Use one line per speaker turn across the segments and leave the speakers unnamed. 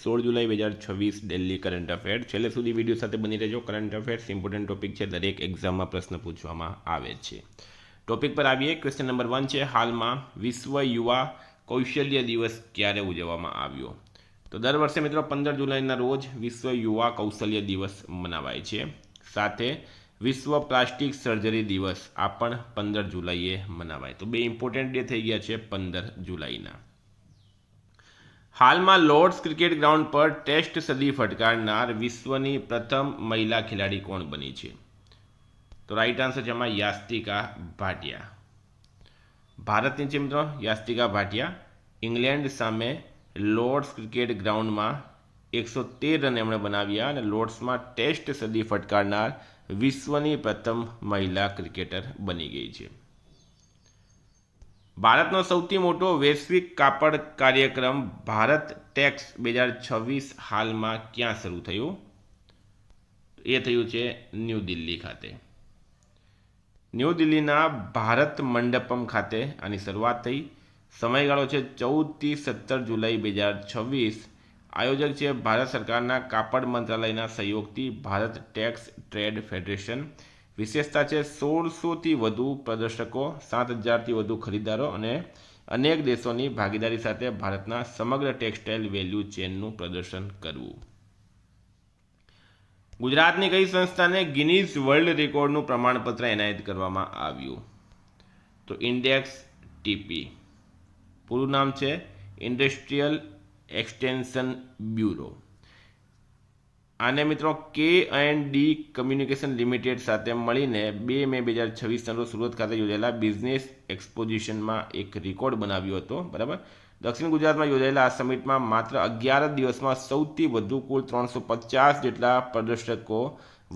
16 જુલાઈ 2026 Delhi current affair. છેલ્લે સુધી video સાથે બની રહેજો। કરંટ અફેર્સ ઇમ્પોર્ટન્ટ ટોપિક છે, દરેક એક્ઝામમાં પ્રશ્ન પૂછવામાં આવે છે। ટોપિક પર આવીએ। ક્વેશ્ચન નંબર 1 છે, હાલમાં વિશ્વ યુવા કૌશલ્ય દિવસ ક્યારે ઉજવવામાં આવ્યો? તો દર વર્ષે મિત્રો 15 જુલાઈના રોજ વિશ્વ યુવા કૌશલ્ય દિવસ મનાવાય છે। સાથે વિશ્વ પ્લાસ્ટિક સર્જરી દિવસ આ પણ 15 જુલાઈએ મનાવાય। તો બે ઇમ્પોર્ટન્ટ ડે થઈ ગયા છે 15 જુલાઈના। હાલમાં લોર્ડ્સ ક્રિકેટ ગ્રાઉન્ડ પર ટેસ્ટ સદી ફટકારનાર વિશ્વની પ્રથમ મહિલા ખેલાડી કોણ બની છે? તો રાઈટ આન્સર છે એમાં યાસ્તિકા ભાટિયા। ભારતની છે મિત્રો યાસ્તિકા ભાટિયા। ઇંગ્લેન્ડ સામે લોર્ડ્સ ક્રિકેટ ગ્રાઉન્ડમાં 113 રન એમણે બનાવ્યા અને લોર્ડ્સમાં ટેસ્ટ સદી ફટકારનાર વિશ્વની પ્રથમ મહિલા ક્રિકેટર બની ગઈ છે। ભારતનો સૌથી મોટો વૈશ્વિક કાપડ કાર્યક્રમ ભારત ટેક્સ 2026 હાલમાં ક્યાં શરૂ થયું? એ થયું છે ન્યૂ દિલ્હી ખાતે। ન્યૂ દિલ્હીના ભારત મંડપમ ખાતે આની શરૂઆત થઈ। સમયગાળો છે 14 થી 17 જુલાઈ 2026। આયોજક છે ભારત સરકારના કાપડ મંત્રાલયના સહયોગથી ભારત ટેક્સ ટ્રેડ ફેડરેશન। વિશેષતા છે 1600થી વધુ પ્રદર્શકો, 7000થી વધુ ખરીદારો અને અનેક દેશોની ભાગીદારી સાથે ભારતના સમગ્ર ટેક્સટાઇલ વેલ્યુ ચેનનું પ્રદર્શન કરવું। ગુજરાતની કઈ સંસ્થાને ગિનીઝ વર્લ્ડ રેકોર્ડનું પ્રમાણપત્ર એનાયત કરવામાં આવ્યું? તો ઇન્ડેક્સ ટીપી, પૂરું નામ છે ઇન્ડસ્ટ્રીયલ એક્સટેન્શન બ્યુરો। આને મિત્રો K&D કમ્યુનિકેશન લિમિટેડ સાથે મળીને 2 મે 2026 રોજ સુરત ખાતે યોજાયેલા બિઝનેસ એક્સપોઝિશનમાં એક રેકોર્ડ બનાવ્યો હતો, બરાબર। દક્ષિણ ગુજરાતમાં યોજાયેલા આ સમિટમાં માત્ર 11 દિવસમાં સૌથી વધુ કુલ 350 જેટલા પ્રદર્શકો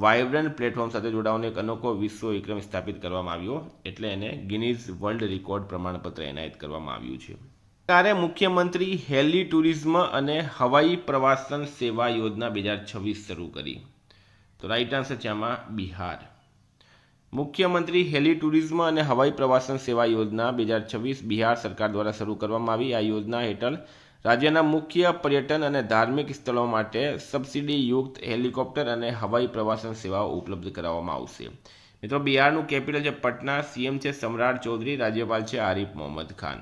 વાઇબ્રન્ટ પ્લેટફોર્મ સાથે જોડાવાનો એક અનોખો વિશ્વ વિક્રમ સ્થાપિત કરવામાં આવ્યો, એટલે એને ગિનીઝ વર્લ્ડ રેકોર્ડ પ્રમાણપત્ર એનાયત કરવામાં આવ્યું છે। સરકારે મુખ્યમંત્રી હેલી ટુરિઝમ અને હવાઈ પ્રવાસન સેવા યોજના 2026 શરૂ કરી। તો રાઈટ આન્સર છે આમાં બિહાર। મુખ્યમંત્રી હેલી ટુરિઝમ અને હવાઈ પ્રવાસન સેવા યોજના 2026 બિહાર સરકાર દ્વારા શરૂ કરવામાં આવી। આ યોજના હેઠળ રાજ્યના મુખ્ય પર્યટન અને ધાર્મિક સ્થળો માટે સબસિડીયુક્ત હેલિકોપ્ટર અને હવાઈ પ્રવાસન સેવાઓ ઉપલબ્ધ કરાવવામાં આવશે। મિત્રો બિહારનું કેપિટલ છે પટના, સીએમ છે સમ્રાટ ચૌધરી, રાજ્યપાલ છે આરિફ મોહમ્મદ ખાન।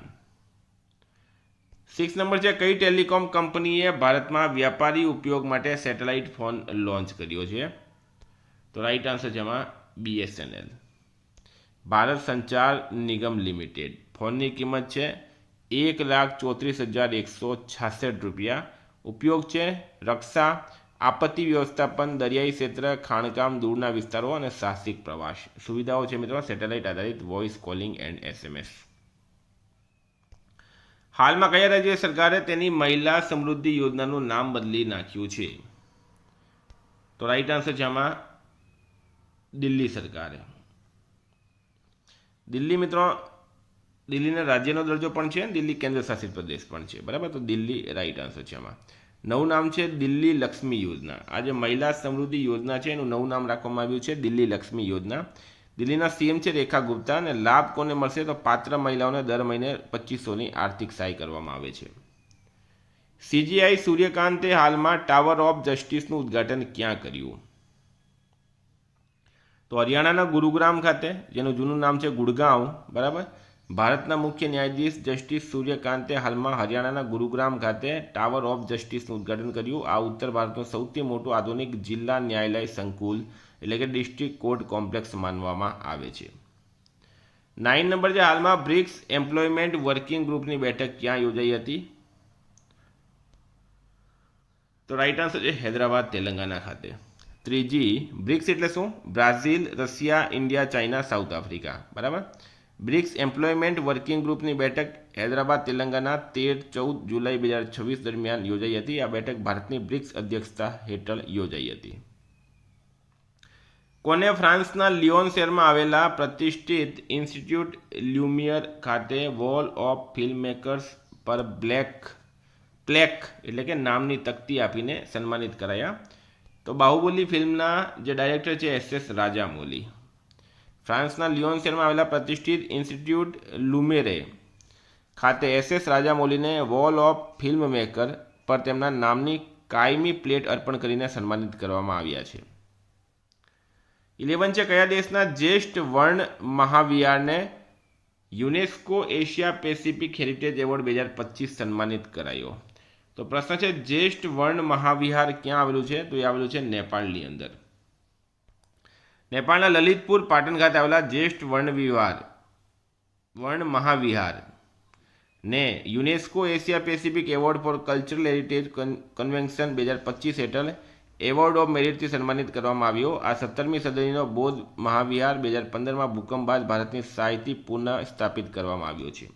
6 નંબર છે, કઈ ટેલિકોમ કંપનીએ ભારતમાં વ્યાપારી ઉપયોગ માટે સેટેલાઇટ ફોન લોન્ચ કર્યો છે? તો રાઈટ આન્સર છે એમાં BSNL, ભારત સંચાર નિગમ લિમિટેડ। ફોનની કિંમત છે 1,34,166 રૂપિયા। ઉપયોગ છે રક્ષા, આપત્તિ વ્યવસ્થાપન, દરિયાઈ ક્ષેત્ર, ખાણકામ, દૂરના વિસ્તારો અને સાહસિક પ્રવાસ। સુવિધાઓ છે મિત્રો સેટેલાઇટ આધારિત વોઇસ કોલિંગ એન્ડ SMS। હાલમાં કયા રાજ્ય સરકારે તેની મહિલા સમૃદ્ધિ યોજનાનું નામ બદલી નાખ્યું છે? તો રાઈટ આન્સર છે આમાં દિલ્હી સરકારે। દિલ્હી મિત્રો દિલ્હીના રાજ્યનો દરજ્જો પણ છે, દિલ્હી કેન્દ્ર શાસિત પ્રદેશ પણ છે, બરાબર। તો દિલ્હી રાઈટ આન્સર છે આમાં। નવું નામ છે દિલ્હી લક્ષ્મી યોજના। આ જે મહિલા સમૃદ્ધિ યોજના છે એનું નવું નામ રાખવામાં આવ્યું છે દિલ્હી લક્ષ્મી યોજના। દિલ્હીના સીએમ છે રેખા ગુપ્તા અને લાભ કોને મળશે? તો પાત્ર મહિલાઓને દર મહિને 2500ની આર્થિક સહાય કરવામાં આવે છે। CGI સૂર્યકાંતે હાલમાં ટાવર ઓફ જસ્ટિસનું ઉદ્ઘાટન ક્યાં કર્યું? તો હરિયાણાના ગુરુગ્રામ ખાતે, જેનું જૂનું નામ છે ગુડગાંવ, બરાબર। ભારતના મુખ્ય ન્યાયાધીશ જસ્ટિસ સૂર્યકાંતે હાલમાં હરિયાણાના ગુરુગ્રામ ખાતે ટાવર ઓફ જસ્ટિસનું ઉદ્ઘાટન કર્યું। આ ઉત્તર ભારતનું સૌથી મોટું આધુનિક જિલ્લા ન્યાયાલય સંકુલ એટલે કે ડિસ્ટ્રિક્ટ કોર્ટ કોમ્પ્લેક્સ માનવામાં આવે છે। 9 નંબર છે, હાલમાં બ્રિક્સ એમ્પ્લોયમેન્ટ વર્કિંગ ગ્રુપની બેઠક ક્યાં યોજાઈ હતી? તો રાઈટ આન્સર છે હૈદરાબાદ તેલંગાના ખાતે। ત્રીજી, બ્રિક્સ એટલે શું? Brazil, Russia, India, China, south Africa, બરાબર। બ્રિક્સ એમ્પ્લોયમેન્ટ વર્કિંગ ગ્રુપની બેઠક હૈદરાબાદ તેલંગાના 13-14 જુલાઈ 2026 દરમિયાન યોજાઈ હતી। આ બેઠક ભારતની બ્રિક્સ અધ્યક્ષતા હેઠળ યોજાઈ હતી। કોને ફ્રાન્સના લિયોન શહેરમાં આવેલા પ્રતિષ્ઠિત ઇન્સ્ટિટ્યૂટ લ્યુમિયર ખાતે વોલ ઓફ ફિલ્મમેકર્સ પર પ્લેક એટલે કે નામની તકતી આપીને સન્માનિત કરાયા? તો બાહુબલી ફિલ્મના જે ડાયરેક્ટર છે SS રાજામૌલી। ફ્રાન્સના લિયોન શહેરમાં આવેલા પ્રતિષ્ઠિત ઇન્સ્ટિટ્યૂટ લુમેરે ખાતે SS રાજામૌલીને વોલ ઓફ ફિલ્મ મેકર પર તેમના નામની કાયમી પ્લેટ અર્પણ કરીને સન્માનિત કરવામાં આવ્યા છે. 11 છે કયા દેશના જ્યેષ્ઠ વર્ણ મહાવિહારને UNESCO Asia Pacific heritage award 2025 સન્માનિત કરાયો? તો પ્રશ્ન છે જ્યેષ્ઠ વર્ણ મહાવિહાર ક્યાં આવેલું છે? તો એ આવેલું છે નેપાળની અંદર. નેપાળના લલિતપુર પાટણ ખાતે આવેલા જ્યેષ્ઠ વર્ણ મહાવિહાર ને UNESCO Asia Pacific award four cultural heritage convention 2025 હેઠળ એવોર્ડ ઓફ મેરિટથી સન્માનિત કરવામાં આવ્યો. આ 17મી સદીનો બૌદ્ધ મહાવિહાર 2015માં ભૂકંપ બાદ ભારતની સહાયથી પુનઃ સ્થાપિત કરવામાં આવ્યો છે.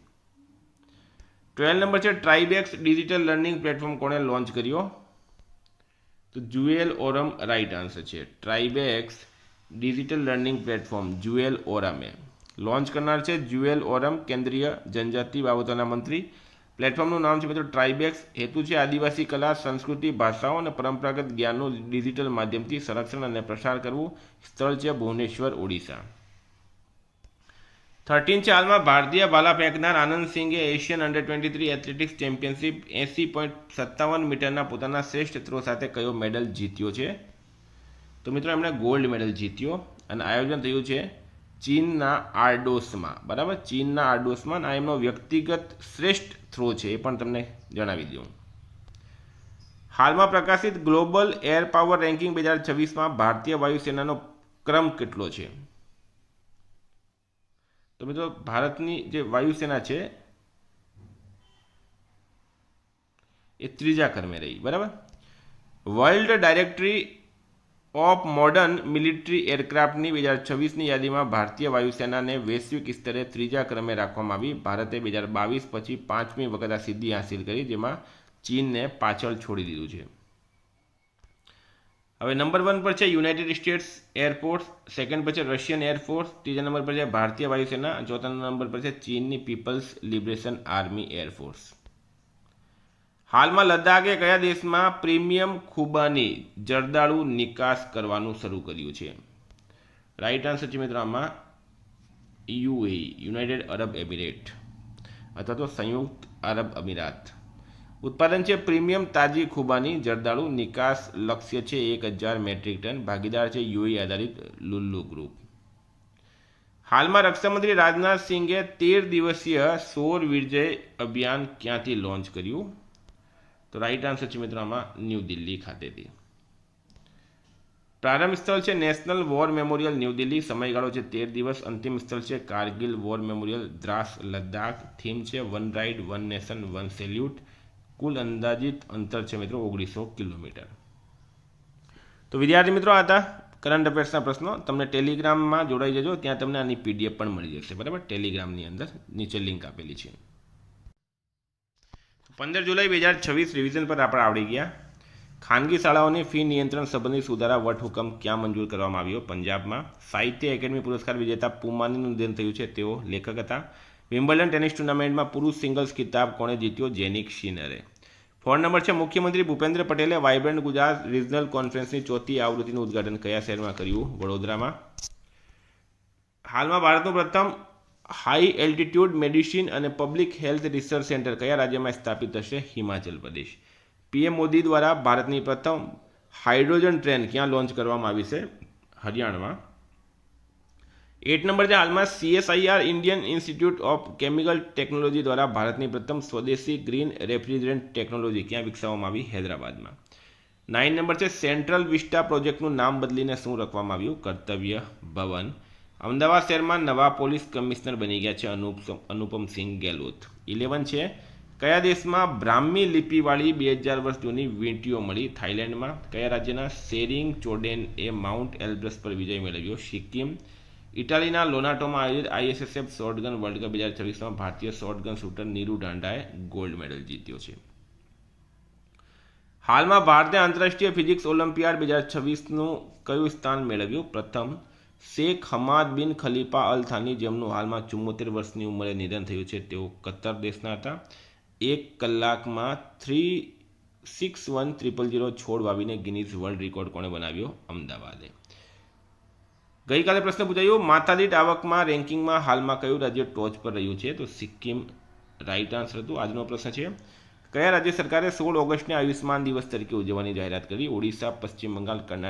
12 નંબર છે ટ્રાઇબેક્સ ડિજિટલ લર્નિંગ પ્લેટફોર્મ કોણે લોન્ચ કર્યો? તો જ્યુએલ ઓરમ રાઈટ આન્સર છે. ટ્રાઇબેક્સ ડિજિટલ લર્નિંગ પ્લેટફોર્મ જ્યુએલ ઓરમે લોન્ચ કરનાર છે જ્યુએલ ઓરમ, કેન્દ્રીય જનજાતિ બાબતોના મંત્રી. પ્લેટફોર્મનું નામ છે મિત્રો ટ્રાઇબેક્સ. હેતુ છે આદિવાસી કલા, સંસ્કૃતિ, ભાષાઓ અને પરંપરાગત જ્ઞાનનું ડિજિટલ માધ્યમથી સંરક્ષણ અને પ્રસાર કરવું. સ્થળ છે ભુવનેશ્વર, ઓડિશા. 13 છે હાલમાં ભારતીય ભાલા ફેંકનાર આનંદ સિંઘે એશિયન અંડર-23 એથ્લેટિક્સ ચેમ્પિયનશિપ 80.57 મીટરના પોતાના શ્રેષ્ઠ થ્રો સાથે કયો મેડલ જીત્યો છે? તો મિત્રો એમણે ગોલ્ડ મેડલ જીત્યો અને આયોજન થયું છે ચીનના આર્ડોસમાં. બરાબર, ચીનના આર્ડોસમાં. આ એમનો વ્યક્તિગત શ્રેષ્ઠ થ્રો છે, એ પણ તમને જણાવી દઉં. હાલમાં પ્રકાશિત ગ્લોબલ એર પાવર રેન્કિંગ 2026માં ભારતીય વાયુસેનાનો ક્રમ કેટલો છે? તો મિત્રો ભારતની જે વાયુસેના છે એ 3જા ક્રમે રહી. બરાબર. World directory of modern military એરક્રાફ્ટની 2026ની યાદીમાં ભારતીય વાયુસેનાને વૈશ્વિક સ્તરે 3જા ક્રમે રાખવામાં આવી. ભારતે 2022 પછી 5મી વખત આ સિદ્ધિ હાંસિલ કરી, જેમાં ચીનને પાછળ છોડી દીધું છે. હવે નંબર 1 પર છે યુનાઇટેડ સ્ટેટ્સ એરફોર્સ, સેકન્ડ પર છે રશિયન એરફોર્સ, ત્રીજા નંબર પર છે ભારતીય વાયુસેના, ચોથા નંબર પર છે ચીનની પીપલ્સ લિબરેશન આર્મી એરફોર્સ. હાલમાં લદ્દાખે કયા દેશમાં પ્રીમિયમ ખુબાની જરદાળુ નિકાસ કરવાનું શરૂ કર્યું છે? રાઈટ આન્સર છે મિત્રો આમાં યુએઈ, યુનાઇટેડ અરબ એમિરેટ અથવા તો સંયુક્ત અરબ અમીરાત. ઉત્પાદન છે પ્રીમિયમ તાજી ખુબાની જરદાળુ, નિકાસ લક્ષ્ય છે 1000 મેટ્રિક ટન. ભાગીદાર છે યુએઈ આધારિત લુલ્લુ ગ્રુપ. હાલમાં રક્ષામંત્રી રાજનાથ સિંઘે 13 દિવસીય સૌર વિજય અભિયાન ક્યાંથી લોન્ચ કર્યું? તો રાઈટ આન્સર છે મિત્રો આમાં ન્યૂ દિલ્હી ખાતેથી. પ્રારંભ સ્થળ છે national war memorial new Delhi, સમયગાળો છે 13 દિવસ. અંતિમ સ્થળ છે Kargil war memorial Dras, Ladakh. Theme છે one ride, one nation, one salute. કુલ અંદાજિત અંતર છે મિત્રો 1900 કિલોમીટર. તો વિદ્યાર્થી મિત્રો આ હતા કરંટ અફેર્સના પ્રશ્નો. તમને ટેલિગ્રામમાં જોડાઈ જજો, ત્યાં તમને આની પીડીએફ પણ મળી જશે. બરાબર, ટેલિગ્રામની અંદર નીચે લિંક આપેલી છે. 15 જુલાઈ 2026 રિવિઝન પર આપણે આવડી ગયા. ખાનગી શાળાઓની ફી નિયંત્રણ સંબંધી સુધારા વટહુકમ ક્યાં મંજૂર કરવામાં આવ્યો? પંજાબમાં. સાહિત્ય એકેડમી પુરસ્કાર વિજેતા પુમાનીનું નિધન થયું છે, તેઓ લેખક હતા. વિમ્બલ્ડન ટેનિસ ટુર્નામેન્ટમાં પુરુષ સિંગલ્સ ખિતાબ કોણે જીત્યો? જેનિક સિનરે. ફોન નંબર છે મુખ્યમંત્રી ભૂપેન્દ્ર પટેલે વાઇબ્રન્ટ ગુજરાત રિજનલ કોન્ફરન્સની 4th આવૃત્તિનું ઉદ્ઘાટન કયા શહેરમાં કર્યું? વડોદરામાં. હાલમાં ભારતનું પ્રથમ હાઈ એલ્ટિટ્યુડ મેડિસિન અને પબ્લિક હેલ્થ રિસર્ચ સેન્ટર કયા રાજ્યમાં સ્થાપિત થશે? હિમાચલ પ્રદેશ. પીએમ મોદી દ્વારા ભારતની પ્રથમ હાઇડ્રોજન ટ્રેન ક્યાં લોન્ચ કરવામાં આવી છે? હરિયાણામાં. 8 નંબર છે હાલમાં CSIR Indian institute of chemical technology દ્વારા ભારતની પ્રથમ સ્વદેશી ગ્રીન રેફ્રિજરન્ટ ટેકનોલોજી ક્યાં વિકસાવવામાં આવી? હૈદરાબાદમાં. 9 નંબર છે સેન્ટ્રલ વિસ્ટા પ્રોજેક્ટનું નામ બદલીને શું રાખવામાં આવ્યું? કર્તવ્ય ભવન. અમદાવાદ શહેરમાં નવા પોલીસ કમિશનર બની ગયા છે અનુપમસિંહ ગેહલોત. 11 છે કયા દેશમાં બ્રાહ્મી લિપિવાળી 2000 વર્ષ જૂની વીંટીઓ મળી? થાઇલેન્ડમાં. કયા રાજ્યના શેરિંગ ચોડેન એ માઉન્ટ એલ્બ્રસ પર વિજય મેળવ્યો? સિક્કિમ. ઇટાલીના લોનાટોમાં આયોજિત ISSF શોર્ટગન વર્લ્ડ કપ 2026માં ભારતીય શોર્ટગન શૂટર નીરુ ડાંડાએ ગોલ્ડ મેડલ જીત્યો છે. હાલમાં ભારતે આંતરરાષ્ટ્રીય ફિઝિક્સ ઓલિમ્પિયાડ 2026નું કયું સ્થાન મેળવ્યું? પ્રથમ. શેખ હમાદ બિન ખલીફા અલ થાની, જેમનું હાલમાં 74 વર્ષની ઉંમરે નિધન થયું છે, તેઓ કતર દેશના હતા. 1 કલાકમાં 361,000 છોડ વાવીને ગિનીઝ વર્લ્ડ રેકોર્ડ કોણે બનાવ્યો? અમદાવાદે. ગઈકાલે પ્રશ્ન પૂછાયો માથાદીઠ આવકમાં રેન્કિંગમાં હાલમાં કયું રાજ્ય ટોચ પર રહ્યું છે? તો સિક્કિમ રાઈટ આન્સર હતું. આજનો પ્રશ્ન છે કયા રાજ્ય સરકારે 16 ઓગસ્ટને આયુષ્માન દિવસ તરીકે ઉજવવાની જાહેરાત કરી? ઓડિશા, પશ્ચિમ બંગાળ, કર્ણાટક